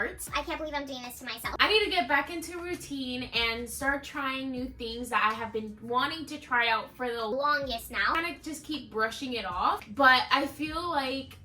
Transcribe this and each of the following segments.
starts. I can't believe I'm doing this to myself. I need to get back into routine and start trying new things that I have been wanting to try out for the Longest now. kind of just keep brushing it off. But I feel like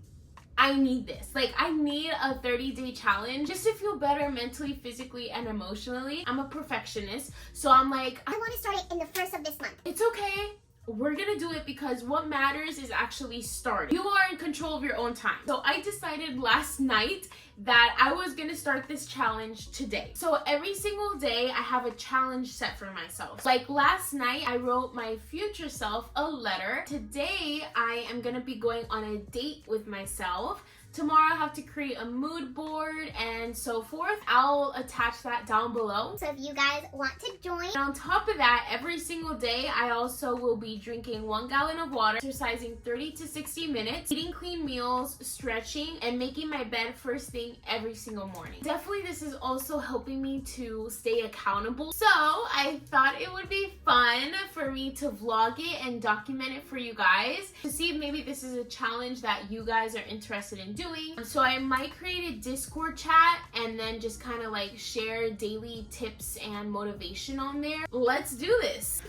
I need this. Like, I need a 30-day challenge just to feel better mentally, physically, and emotionally. I'm a perfectionist, so I'm like, I want to start it in the first of this month. it's okay. We're gonna do it because what matters is actually starting. You are in control of your own time. So I decided last night that I was gonna start this challenge today. So every single day I have a challenge set for myself. Like last night I wrote my future self a letter. Today I am gonna be going on a date with myself. Tomorrow I have to create a mood board and so forth. I'll attach that down below. So if you guys want to join. And on top of that, every single day, I also will be drinking 1 gallon of water, exercising 30 to 60 minutes, eating clean meals, stretching, and making my bed first thing every single morning. Definitely this is also helping me to stay accountable. So I thought it would be fun for me to vlog it and document it for you guys to see if maybe this is a challenge that you guys are interested in doing. So I might create a Discord chat and then just kind of like share daily tips and motivation on there. Let's do this.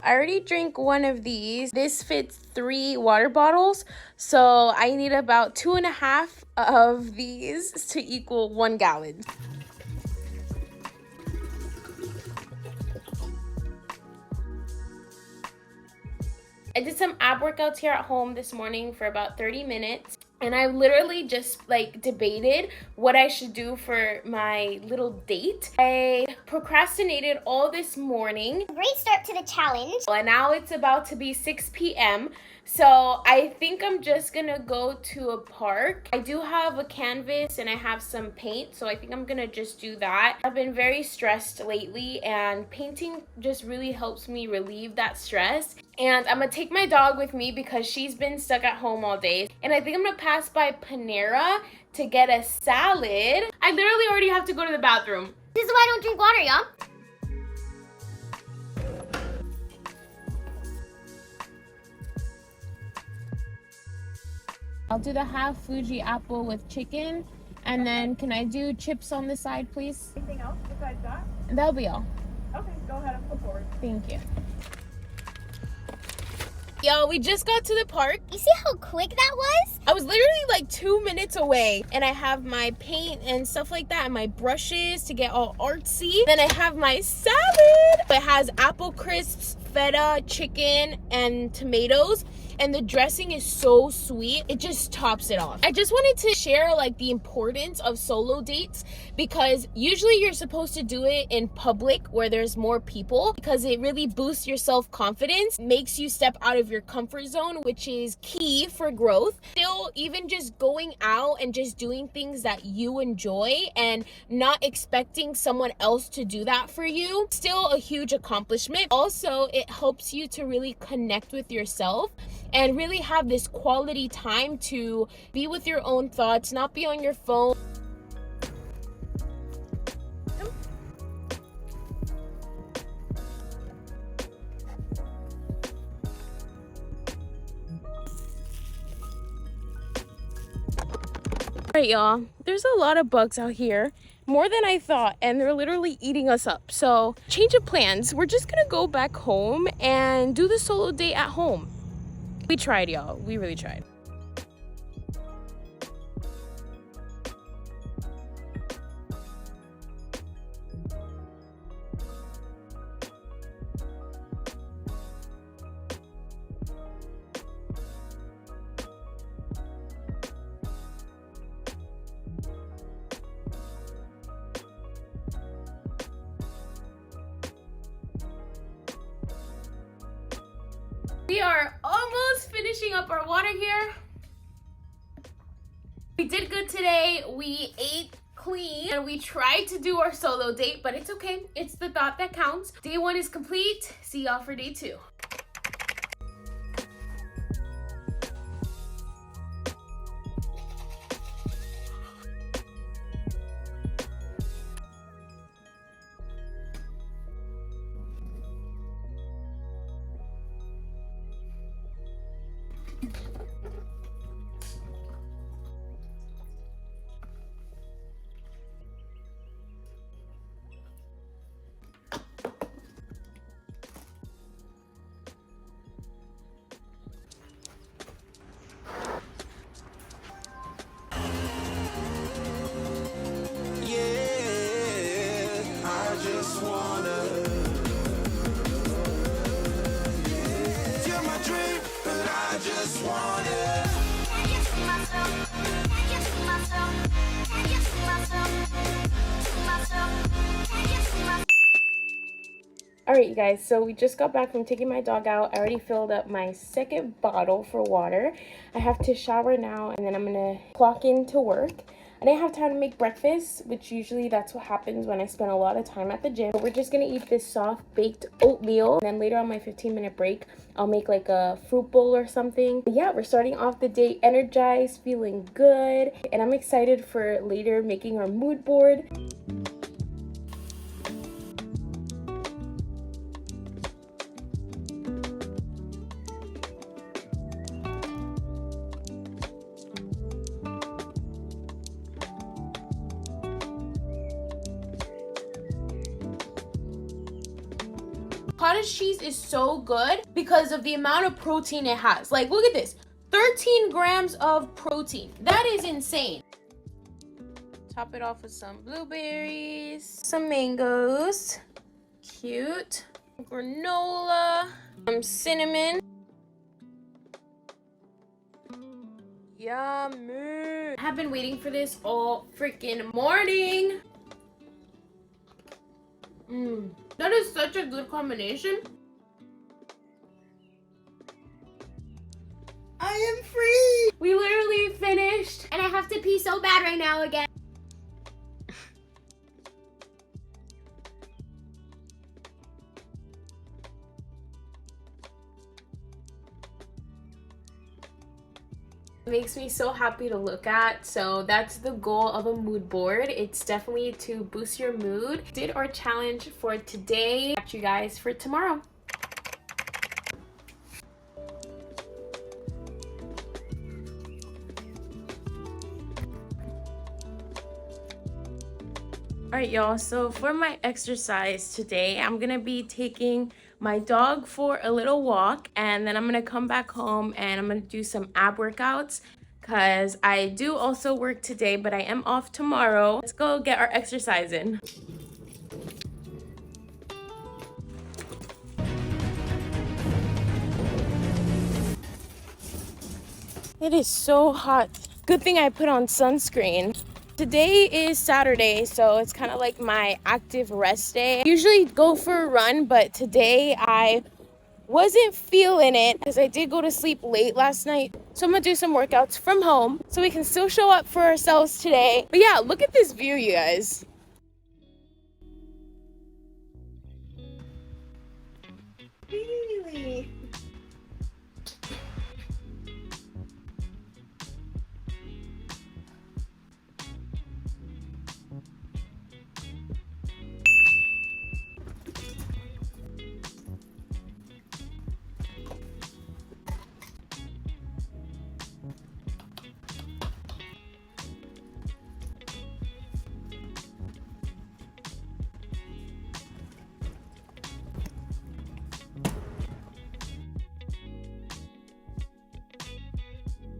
I already drank one of these. This fits 3 water bottles, so I need about 2.5 of these to equal 1 gallon. I did some ab workouts here at home this morning for about 30 minutes. And I literally just like debated what I should do for my little date. I procrastinated all this morning. Great start to the challenge. And now it's about to be 6 p.m. So I think I'm just gonna go to a park. I do have a canvas and I have some paint, so I think I'm gonna just do that. I've been very stressed lately and painting just really helps me relieve that stress. And I'm gonna take my dog with me because she's been stuck at home all day. And I think I'm gonna pass by Panera to get a salad. I literally already have to go to the bathroom. This is why I don't drink water, y'all. I'll do the half Fuji apple with chicken. And then can I do chips on the side, please? Anything else besides that? That'll be all. Okay, go ahead and flip forward. Thank you. Yo, we just got to the park. You see how quick that was? I was literally like 2 minutes away. And I have my paint and stuff like that and my brushes to get all artsy. Then I have my salad. It has apple crisps, feta, chicken, and tomatoes. And the dressing is so sweet. It just tops it off. I just wanted to share like the importance of solo dates because usually you're supposed to do it in public where there's more people because it really boosts your self-confidence, makes you step out of your comfort zone, which is key for growth. Still, even just going out and just doing things that you enjoy and not expecting someone else to do that for you, still a huge accomplishment. Also, it helps you to really connect with yourself and really have this quality time to be with your own thoughts, not be on your phone. Alright, y'all, there's a lot of bugs out here, more than I thought, and they're literally eating us up. So, change of plans. We're just gonna go back home and do the solo date at home. We tried, y'all. We really tried. We are almost finishing up our water here. We did good today. We ate clean and we tried to do our solo date, but it's okay. It's the thought that counts. Day 1 is complete. See y'all for day 2. Alright, you guys, so we just got back from taking my dog out. I already filled up my second bottle for water. I have to shower now, and then I'm gonna clock into work. I didn't have time to make breakfast, which usually that's what happens when I spend a lot of time at the gym. But we're just gonna eat this soft baked oatmeal, and then later on my 15-minute break, I'll make like a fruit bowl or something. But yeah, we're starting off the day energized, feeling good, and I'm excited for later making our mood board. Cottage cheese is so good because of the amount of protein it has. Like, look at this, 13 grams of protein. That is insane. Top it off with some blueberries, some mangoes, cute, granola, some cinnamon. Yummy. I have been waiting for this all freaking morning. That is such a good combination. I am free! We literally finished. And I have to pee so bad right now again. Makes me so happy to look at. So that's the goal of a mood board. It's definitely to boost your mood. Did our challenge for today. Catch you guys for tomorrow. Alright y'all, so for my exercise today, I'm gonna be taking my dog for a little walk, and then I'm gonna come back home and I'm gonna do some ab workouts because I do also work today, but I am off tomorrow. Let's go get our exercise in. It is so hot. Good thing I put on sunscreen. Today is Saturday, so it's kind of like my active rest day. I usually go for a run, but today I wasn't feeling it because I did go to sleep late last night. So I'm gonna do some workouts from home so we can still show up for ourselves today. But yeah, look at this view, you guys. Really?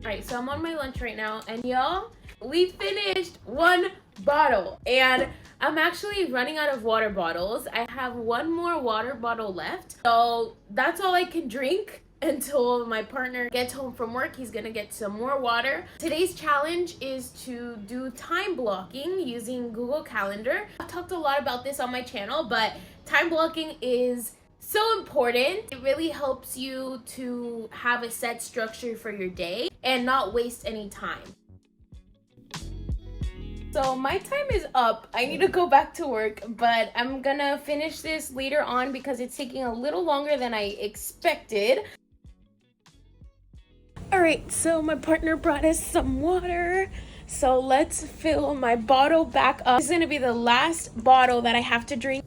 Alright, so I'm on my lunch right now, and y'all, we finished one bottle, and I'm actually running out of water bottles. I have one more water bottle left, so that's all I can drink until my partner gets home from work. He's gonna get some more water. Today's challenge is to do time blocking using Google Calendar. I've talked a lot about this on my channel, but time blocking is so important. It really helps you to have a set structure for your day and not waste any time. So my time is up. I need to go back to work, but I'm gonna finish this later on because it's taking a little longer than I expected. All right, so my partner brought us some water. So let's fill my bottle back up. This is gonna be the last bottle that I have to drink.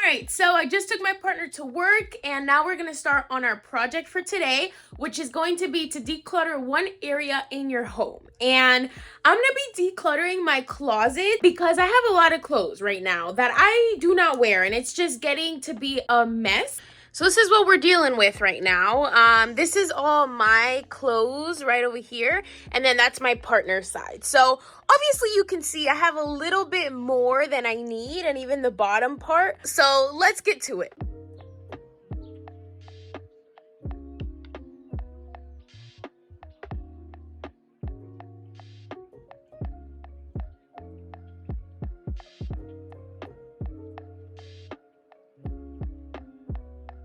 Alright, so I just took my partner to work and now we're going to start on our project for today, which is going to be to declutter one area in your home. And I'm going to be decluttering my closet because I have a lot of clothes right now that I do not wear and it's just getting to be a mess. So this is what we're dealing with right now. This is all my clothes right over here, and then that's my partner's side. So obviously you can see I have a little bit more than I need, and even the bottom part. So let's get to it.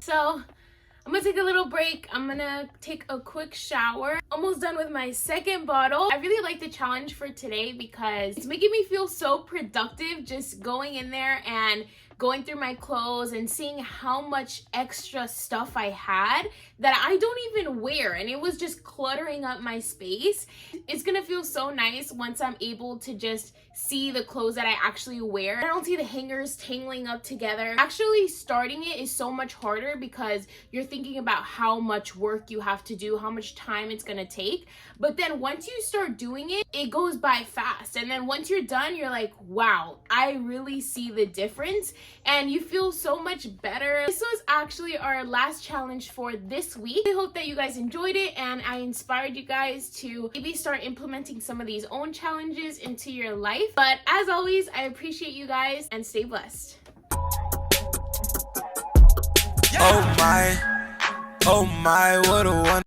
So I'm gonna take a little break. I'm gonna take a quick shower. Almost done with my second bottle. I really like the challenge for today because it's making me feel so productive just going in there and going through my clothes and seeing how much extra stuff I had that I don't even wear, and it was just cluttering up my space. It's gonna feel so nice once I'm able to just see the clothes that I actually wear. I don't see the hangers tangling up together. Actually starting it is so much harder because you're thinking about how much work you have to do, how much time it's gonna take. But then once you start doing it, it goes by fast. And then once you're done, you're like, wow, I really see the difference. And you feel so much better. This was actually our last challenge for this week. I hope that you guys enjoyed it and I inspired you guys to maybe start implementing some of these own challenges into your life. But as always, I appreciate you guys and stay blessed. Oh my, what a one.